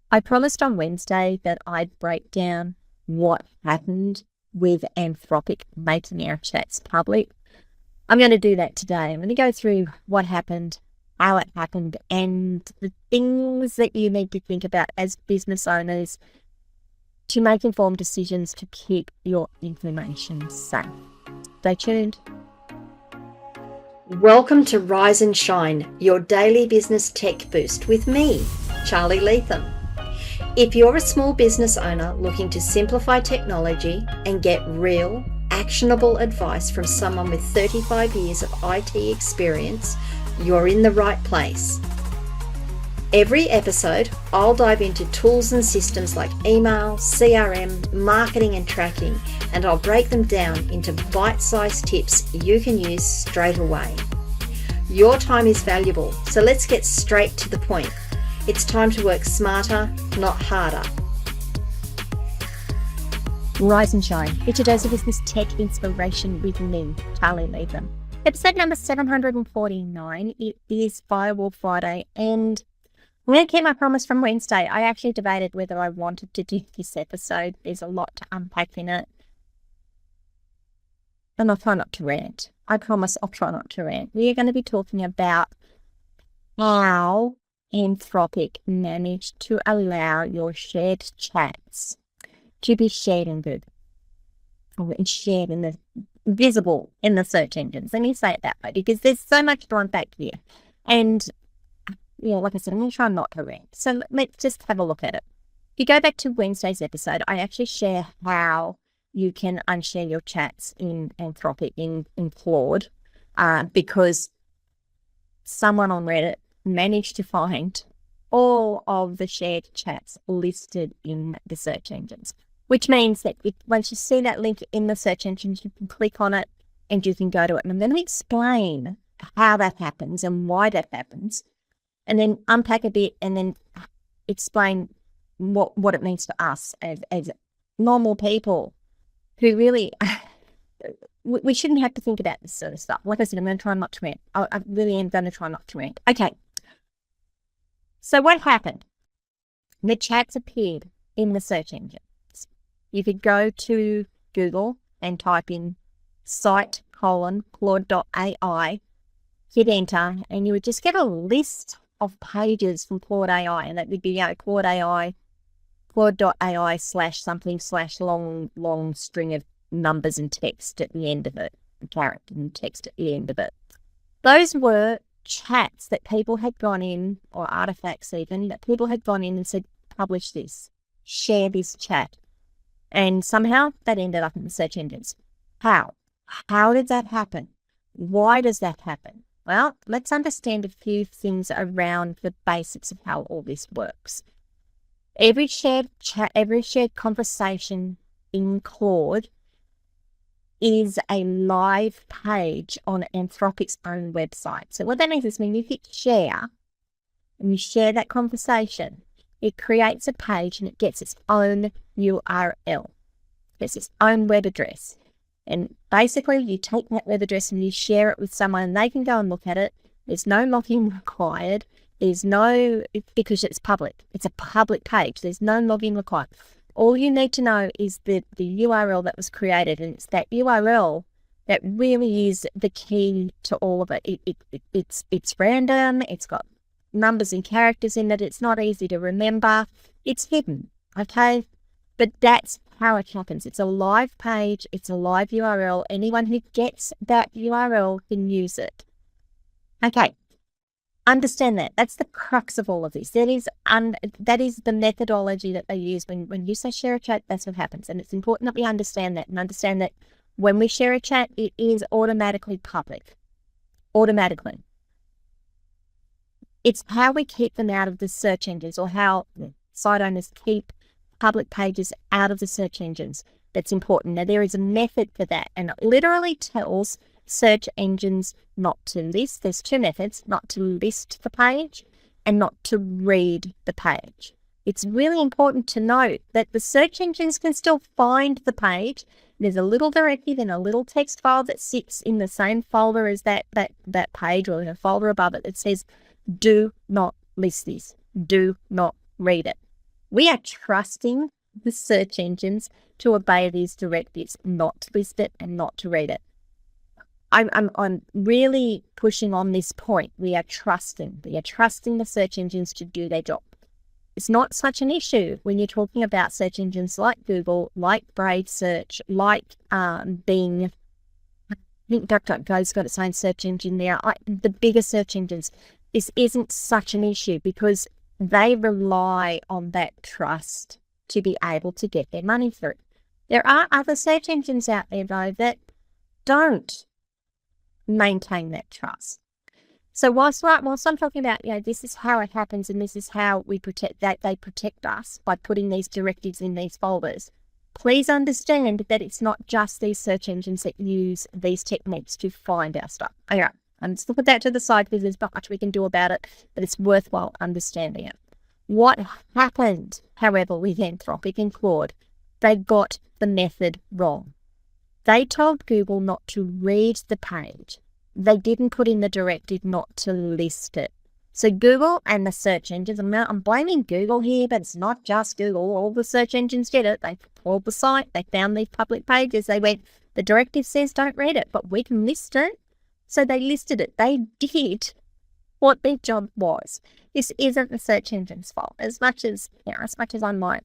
I promised on Wednesday that I'd break down what happened with Anthropic making our chats public. I'm going to do that today. I'm going to go through what happened, how it happened, and the things that you need to think about as business owners to make informed decisions to keep your information safe. Stay tuned. Welcome to Rise and Shine, your daily business tech boost with me, Charly Leetham. If you're a small business owner looking to simplify technology and get real, actionable advice from someone with 35 years of IT experience, you're in the right place. Every episode, I'll dive into tools and systems like email, CRM, marketing and tracking, and I'll break them down into bite-sized tips you can use straight away. Your time is valuable, so let's get straight to the point. It's time to work smarter, not harder. Rise and Shine. It's your dose of business tech inspiration with me, Charly Leetham. Episode number 749. It is Firewall Friday, and I'm going to keep my promise from Wednesday. I actually debated whether I wanted to do this episode. There's a lot to unpack in it. And I'll try not to rant. I promise I'll try not to rant. We are going to be talking about how Anthropic managed to allow your shared chats to be shared in Google, or shared in the visible in the search engines. Let me say it that way, because there's so much to unpack here. And like I said, I'm going to try not to rant. So let's just have a look at it. If you go back to Wednesday's episode, I actually share how you can unshare your chats in Anthropic, in Claude, because someone on Reddit managed to find all of the shared chats listed in the search engines, which means that once you see that link in the search engines, you can click on it and you can go to it. And I'm going to explain how that happens and why that happens, and then unpack a bit and then explain what it means to us as normal people who really, we shouldn't have to think about this sort of stuff. Like I said, I'm going to try not to rant. I really am going to try not to rant. Okay. So what happened? The chats appeared in the search engines. You could go to Google and type in site:claude.ai, hit enter, and you would just get a list of pages from Claude AI, and that would be Claude AI, Claude.ai /something/long string of numbers and text at the end of it, character and text at the end of it. Those were chats that people had gone in, or artifacts even, that people had gone in and said, publish this, share this chat. And somehow that ended up in the search engines. How? How did that happen? Why does that happen? Well, let's understand a few things around the basics of how all this works. Every shared chat, every shared conversation in Claude is a live page on Anthropic's own website. So what that means is when you hit share and you share that conversation, it creates a page and it gets its own URL. It's its own web address. And basically you take that web address and you share it with someone and they can go and look at it. There's no login required. Because it's public. It's a public page. There's no login required. All you need to know is the URL that was created, and it's that URL that really is the key to all of it. It's random. It's got numbers and characters in it. It's not easy to remember. It's hidden, okay? But that's how it happens. It's a live page. It's a live URL. Anyone who gets that URL can use it. Okay. Understand that. That's the crux of all of this. That is the methodology that they use. When you say share a chat, that's what happens. And it's important that we understand that, and understand that when we share a chat, it is automatically public. Automatically. It's how we keep them out of the search engines, or how site owners keep public pages out of the search engines. That's important. Now, there is a method for that, and it literally tells search engines not to list. There's two methods: not to list the page and not to read the page. It's really important to note that the search engines can still find the page. There's a little directive and a little text file that sits in the same folder as that page, or in a folder above it that says, do not list this, do not read it. We are trusting the search engines to obey these directives, not to list it and not to read it. I'm really pushing on this point. We are trusting the search engines to do their job. It's not such an issue when you're talking about search engines like Google, like Brave Search, like Bing. I think DuckDuckGo's got its own search engine there. The bigger search engines, this isn't such an issue because they rely on that trust to be able to get their money through. There are other search engines out there, though, that don't maintain that trust. So whilst I'm talking about, this is how it happens and this is how we protect that, they protect us by putting these directives in these folders, please understand that it's not just these search engines that use these techniques to find our stuff. All right, I'm just going to put that to the side because there's not much we can do about it, but it's worthwhile understanding it. What happened, however, with Anthropic and Claude, they got the method wrong. They told Google not to read the page. They didn't put in the directive not to list it. So Google and the search engines, I'm blaming Google here, but it's not just Google. All the search engines did it. They crawled the site. They found these public pages. They went, the directive says don't read it, but we can list it. So they listed it. They did what their job was. This isn't the search engine's fault. As much as I might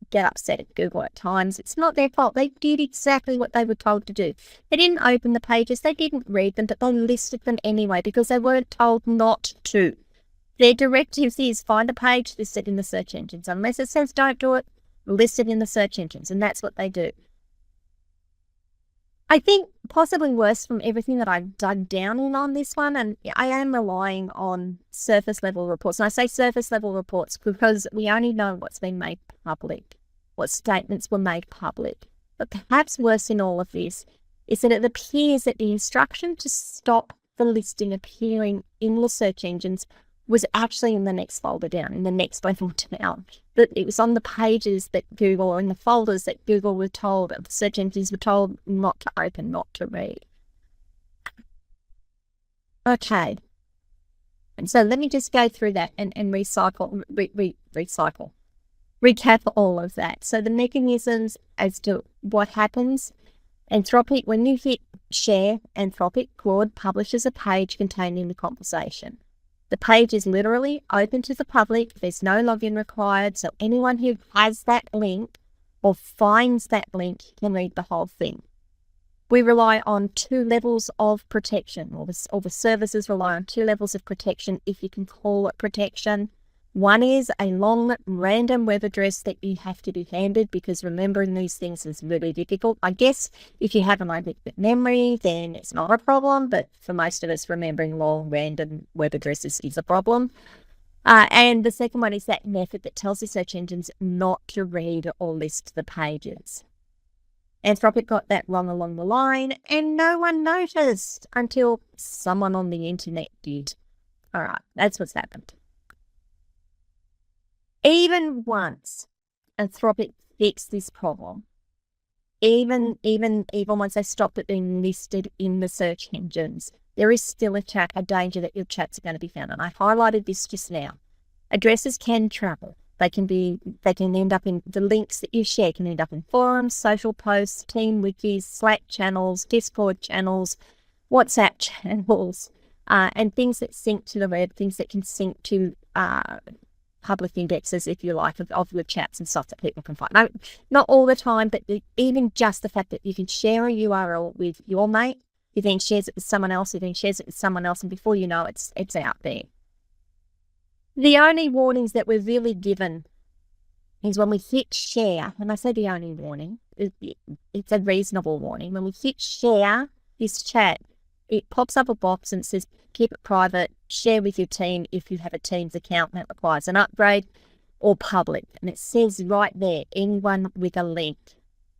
get upset at Google at times, it's not their fault. They did exactly what they were told to do. They didn't open the pages, they didn't read them, but they listed them anyway because they weren't told not to. Their directives is find a page, list it in the search engines. Unless it says don't do it, list it in the search engines, and that's what they do. I think possibly worse from everything that I've dug down on this one, and I am relying on surface level reports. And I say surface level reports because we only know what's been made public, what statements were made public. But perhaps worse in all of this is that it appears that the instruction to stop the listing appearing in the search engines was actually in the next folder down, in the next level down. That it was on the pages that Google, or in the folders that Google were told, the search engines were told not to open, not to read. Okay. And so let me just go through that and recap all of that. So the mechanisms as to what happens. Anthropic, when you hit share Anthropic, Claude publishes a page containing the conversation. The page is literally open to the public. There's no login required, so anyone who has that link or finds that link can read the whole thing. We rely on 2 levels of protection, or the services rely on 2 levels of protection, if you can call it protection. One is a long random web address that you have to be handed, because remembering these things is really difficult. I guess if you have an adequate memory, then it's not a problem, but for most of us, remembering long random web addresses is a problem. And the second one is that method that tells the search engines not to read or list the pages. Anthropic got that wrong along the line, and no one noticed until someone on the internet did. All right, that's what's happened. Even once Anthropic fixed this problem, even once they stopped it being listed in the search engines, there is still a danger that your chats are going to be found. And I highlighted this just now. Addresses can travel. They can end up in, the links that you share can end up in forums, social posts, team wikis, Slack channels, Discord channels, WhatsApp channels, and things that sync to the web, things that can sync to public indexes, if you like, of your chats and stuff that people can find. No, not all the time, but even just the fact that you can share a URL with your mate, who then shares it with someone else, and before you know it's out there. The only warnings that we're really given is when we hit share, and I say the only warning, it's a reasonable warning. When we hit share this chat, it pops up a box and it says, keep it private, share with your team if you have a Teams account that requires an upgrade, or public. And it says right there, anyone with a link.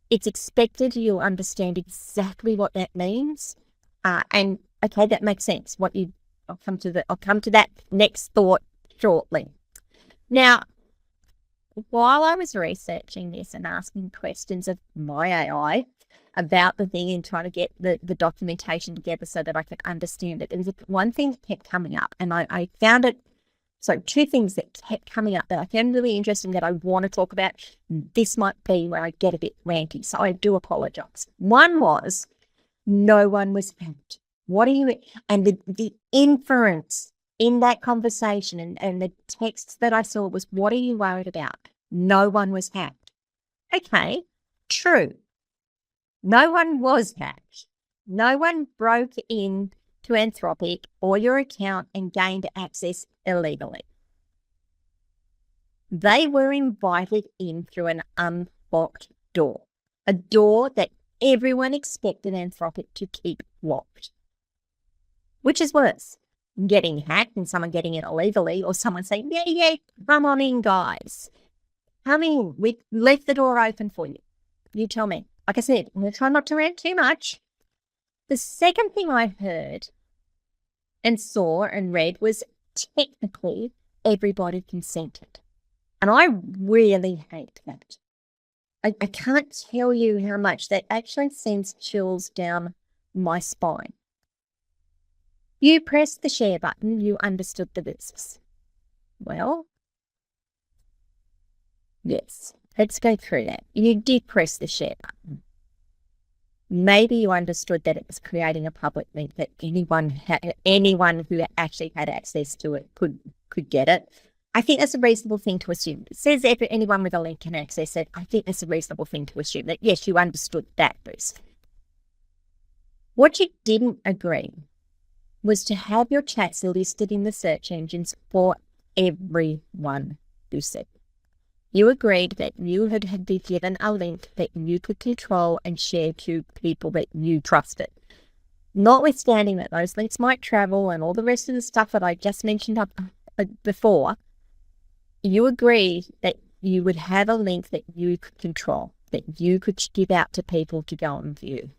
It's expected you'll understand exactly what that means. And okay, that makes sense. I'll come to that next thought shortly. Now, while I was researching this and asking questions of my AI about the thing and trying to get the documentation together so that I could understand it, and one thing that kept coming up, and I found it So 2 things that kept coming up that I found really interesting that I want to talk about. This might be where I get a bit ranty, so I do apologize. One was no one was hacked. What are you, and the inference in that conversation and the texts that I saw was, what are you worried about? No one was hacked. Okay, true. No one was hacked. No one broke in to Anthropic or your account and gained access illegally. They were invited in through an unlocked door, a door that everyone expected Anthropic to keep locked. Which is worse, getting hacked and someone getting it illegally, or someone saying, yeah, come on in, guys. Come in. We left the door open for you. You tell me. Like I said, I'm going to try not to rant too much. The second thing I heard and saw and read was technically everybody consented. And I really hate that. I can't tell you how much that actually sends chills down my spine. You pressed the share button, you understood the business. Well, yes, let's go through that. You did press the share button. Maybe you understood that it was creating a public link that anyone who actually had access to it could get it. I think that's a reasonable thing to assume. It says if anyone with a link can access it. I think that's a reasonable thing to assume that, yes, you understood that boost. What you didn't agree was to have your chats listed in the search engines for everyone who said. You agreed that you had been given a link that you could control and share to people that you trusted. Notwithstanding that those links might travel and all the rest of the stuff that I just mentioned before, you agreed that you would have a link that you could control, that you could give out to people to go and view.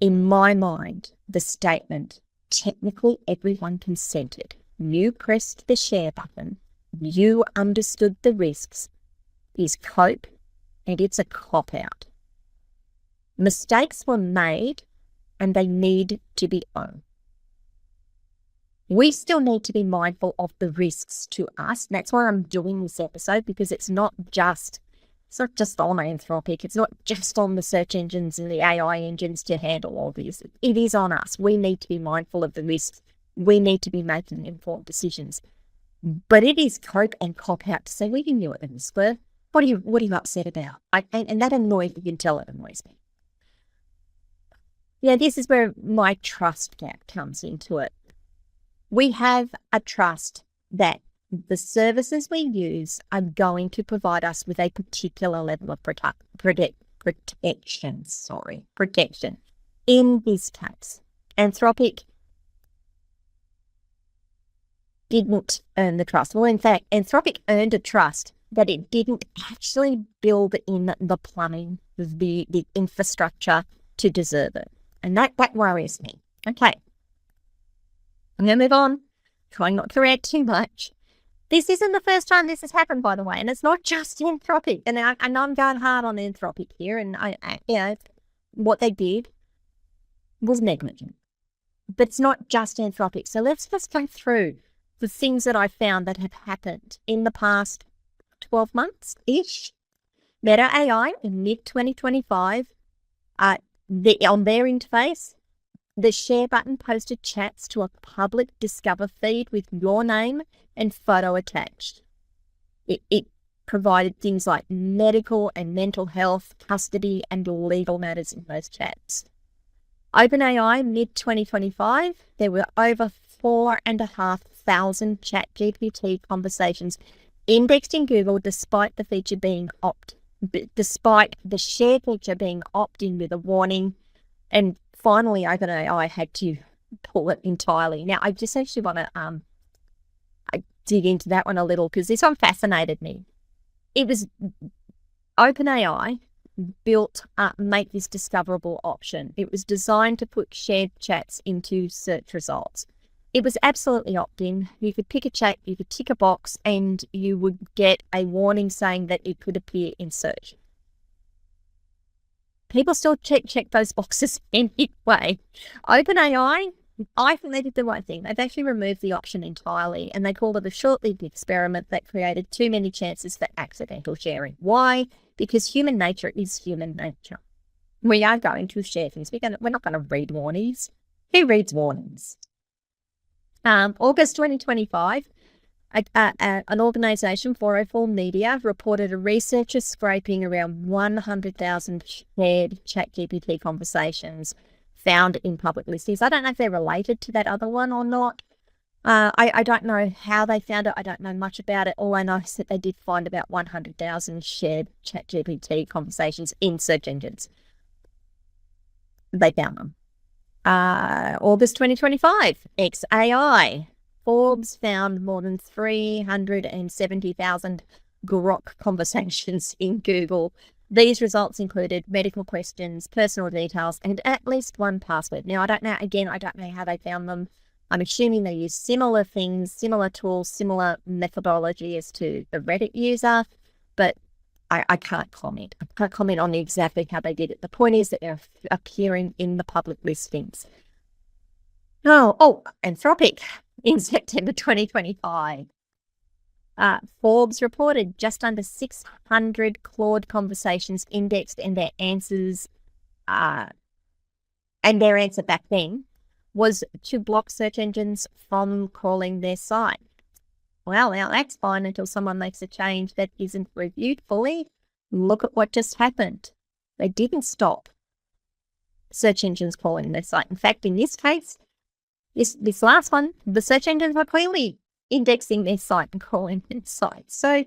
In my mind, the statement, technically everyone consented, you pressed the share button, you understood the risks, is cope, and it's a cop-out. Mistakes were made, and they need to be owned. We still need to be mindful of the risks to us. And that's why I'm doing this episode, because it's not just on Anthropic. It's not just on the search engines and the AI engines to handle all this. It is on us. We need to be mindful of the risks. We need to be making informed decisions. But it is cope and cop out to say, we knew what the risks were. What are you upset about? And that annoys me. You can tell it annoys me. Yeah, this is where my trust gap comes into it. We have a trust that the services we use are going to provide us with a particular level of protection. In this case, Anthropic didn't earn the trust. Well, in fact, Anthropic earned a trust that it didn't actually build in the plumbing, the infrastructure to deserve it. And that worries me. Okay. I'm going to move on, trying not to rant too much. This isn't the first time this has happened, by the way, and it's not just Anthropic. And I know I'm going hard on Anthropic here, and what they did was negligent. But it's not just Anthropic. So let's just go through the things that I found that have happened in the past 12 months-ish. Meta AI in mid-2025, on their interface, the share button posted chats to a public Discover feed with your name and photo attached. It provided things like medical and mental health, custody, and legal matters in those chats. OpenAI mid-2025, there were over 4,500 ChatGPT conversations indexed in Google despite the share feature being opt-in with a warning. And finally, OpenAI had to pull it entirely. Now, I just actually want to dig into that one a little, because this one fascinated me. It was OpenAI built make this discoverable option. It was designed to put shared chats into search results. It was absolutely opt-in. You could pick a chat, you could tick a box, and you would get a warning saying that it could appear in search. People still check those boxes anyway. OpenAI I think they did the right thing. They've actually removed the option entirely, and they called it a short-lived experiment that created too many chances for accidental sharing. Why? Because human nature is human nature. We are going to share things. We're not going to read warnings. Who reads warnings? August 2025, an organisation, 404 Media, reported a researcher scraping around 100,000 shared ChatGPT conversations found in public listings. I don't know if they're related to that other one or not. I don't know how they found it. I don't know much about it. All I know is that they did find about 100,000 shared ChatGPT conversations in search engines. They found them. August 2025, XAI. Forbes found more than 370,000 Grok conversations in Google. These results included medical questions, personal details, and at least one password. Now, I don't know how they found them. I'm assuming they use similar things, similar tools, similar methodology as to the Reddit user, but I can't comment. I can't comment on exactly how they did it. The point is that they're appearing in the public listings. Anthropic in September 2025. Forbes reported just under 600 Claude conversations indexed, and their answers, and their answer back then was to block search engines from crawling their site. Well, now that's fine until someone makes a change that isn't reviewed fully. Look at what just happened. They didn't stop search engines crawling their site. In fact, in this case, this last one, the search engines were clearly indexing their site and crawling their site. So,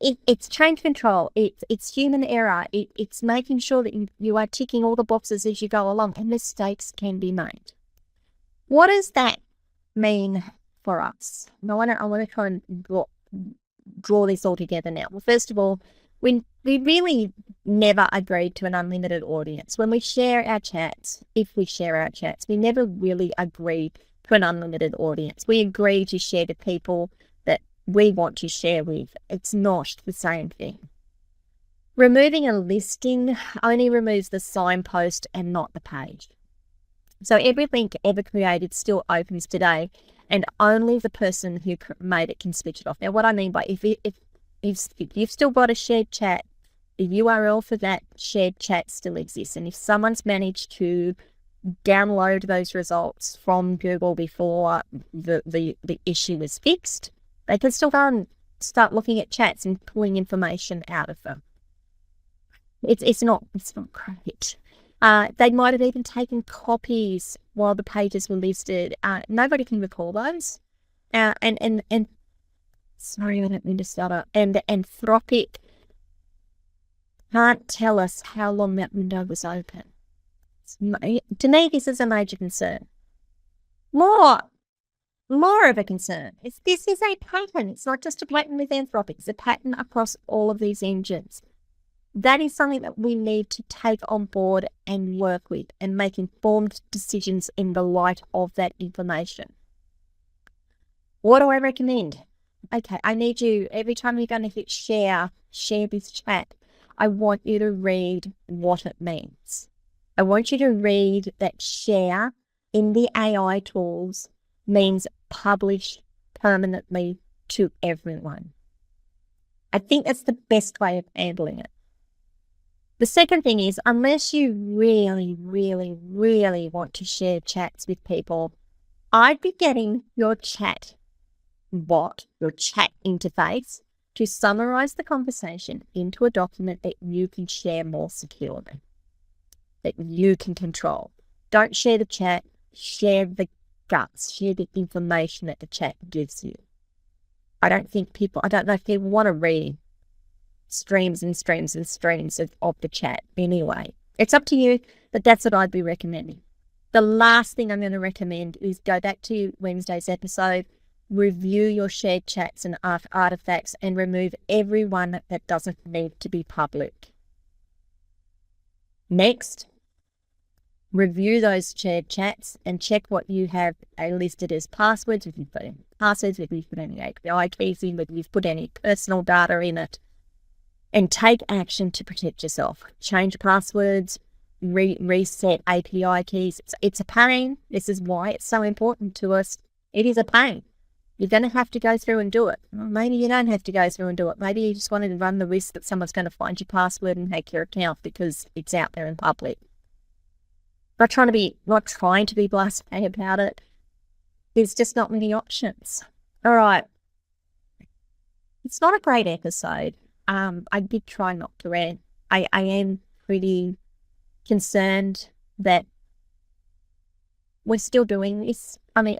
it's change control. It's human error. It's making sure that you are ticking all the boxes as you go along, and mistakes can be made. What does that mean for us? I want to try and draw this all together now. Well, first of all, we really never agreed to an unlimited audience. When we share our chats, we never really agreed to an unlimited audience. We agree to share to people that we want to share with. It's not the same thing. Removing a listing only removes the signpost and not the page. So every link ever created still opens today, and only the person who made it can switch it off. Now, what I mean by if you've still got a shared chat, the URL for that shared chat still exists. And if someone's managed to download those results from Google before the issue is fixed, they can still go and start looking at chats and pulling information out of them. It's not great. They might have even taken copies while the pages were listed. Nobody can recall those. And sorry, I don't mean to stutter. And Anthropic can't tell us how long that window was open. To me, this is a major concern. More of a concern. This is a pattern. It's not just a pattern with Anthropic. It's a pattern across all of these engines. That is something that we need to take on board and work with and make informed decisions in the light of that information. What do I recommend? Okay, I need you, every time you're going to hit share this chat, I want you to read what it means. I want you to read that share in the AI tools means publish permanently to everyone. I think that's the best way of handling it. The second thing is, unless you really, really, really want to share chats with people, I'd be getting your chat bot, your chat interface, to summarize the conversation into a document that you can share more securely, that you can control. Don't share the chat, share the guts, share the information that the chat gives you. I don't know if people want to read streams and streams and streams of the chat anyway. It's up to you, but that's what I'd be recommending. The last thing I'm going to recommend is go back to Wednesday's episode, review your shared chats and artifacts, and remove everyone that doesn't need to be public. Next, review those shared chats and check what you have listed as passwords, if you've put any passwords, if you've put any API keys in, if you've put any personal data in it, and take action to protect yourself. Change passwords, reset API keys. It's a pain. This is why it's so important to us. It is a pain. You're going to have to go through and do it. Well, maybe you don't have to go through and do it. Maybe you just wanted to run the risk that someone's going to find your password and hack your account because it's out there in public. Not trying to be blasé about it. There's just not many options. All right. It's not a great episode. I did try not to rant. I am pretty concerned that we're still doing this. I mean,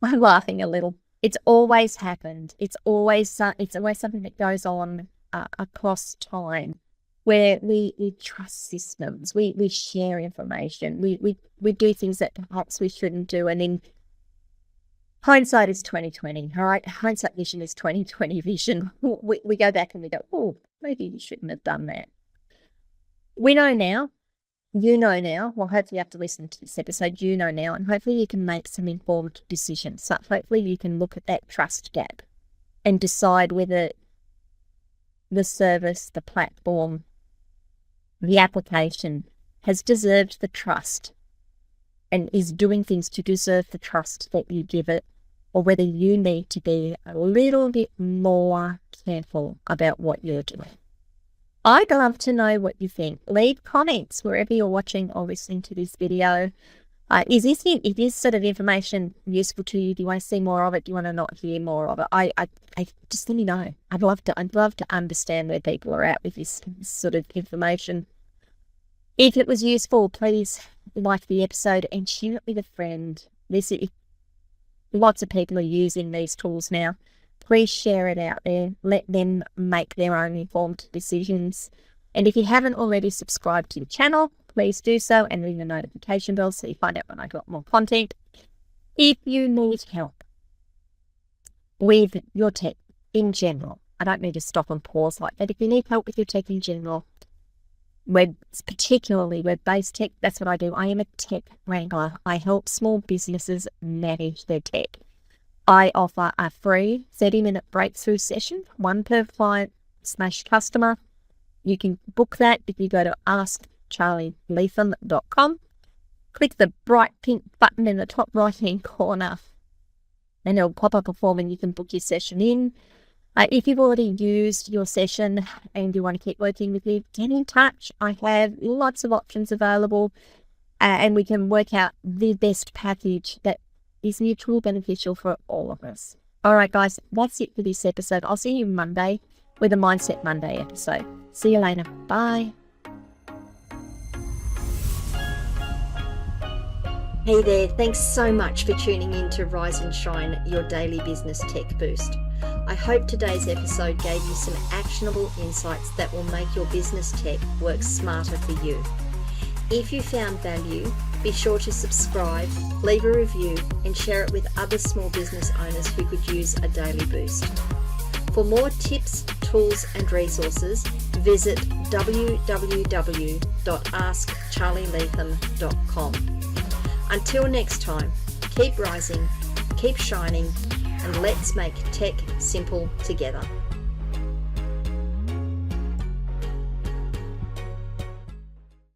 I'm laughing a little. It's always happened. It's always something that goes on across time, where we trust systems, we share information, we do things that perhaps we shouldn't do, and then hindsight is 2020. All right, hindsight vision is 2020 vision. We go back and we go, oh, maybe you shouldn't have done that. We know now. You know now. Well, hopefully after listening to this episode, you know now, and hopefully you can make some informed decisions. So hopefully you can look at that trust gap and decide whether the service, the platform, the application has deserved the trust and is doing things to deserve the trust that you give it, or whether you need to be a little bit more careful about what you're doing. I'd love to know what you think. Leave comments wherever you're watching or listening to this video. Is this sort of information useful to you? Do you want to see more of it? Do you want to not hear more of it? I just let me know. I'd love to understand where people are at with this sort of information. If it was useful, please like the episode and share it with a friend. Lots of people are using these tools now. Please share it out there. Let them make their own informed decisions. And if you haven't already subscribed to the channel, please do so and ring the notification bell so you find out when I got more content. If you need help with your tech in general, I don't need to stop and pause like that. If you need help with your tech in general, particularly web-based tech, that's what I do. I am a tech wrangler. I help small businesses manage their tech. I offer a free 30-minute breakthrough session, one per client/customer. You can book that if you go to askcharlyleetham.com. Click the bright pink button in the top right-hand corner, and it'll pop up a form and you can book your session in. If you've already used your session and you want to keep working with me, get in touch. I have lots of options available, and we can work out the best package that is mutually beneficial for all of us. All right, guys, that's it for this episode. I'll see you Monday with a Mindset Monday episode. See you later. Bye. Hey there, thanks so much for tuning in to Rise and Shine, your daily business tech boost. I hope today's episode gave you some actionable insights that will make your business tech work smarter for you. If you found value, be sure to subscribe, leave a review, and share it with other small business owners who could use a daily boost. For more tips, tools, and resources, visit www.askcharlyleetham.com. Until next time, keep rising, keep shining, and let's make tech simple together.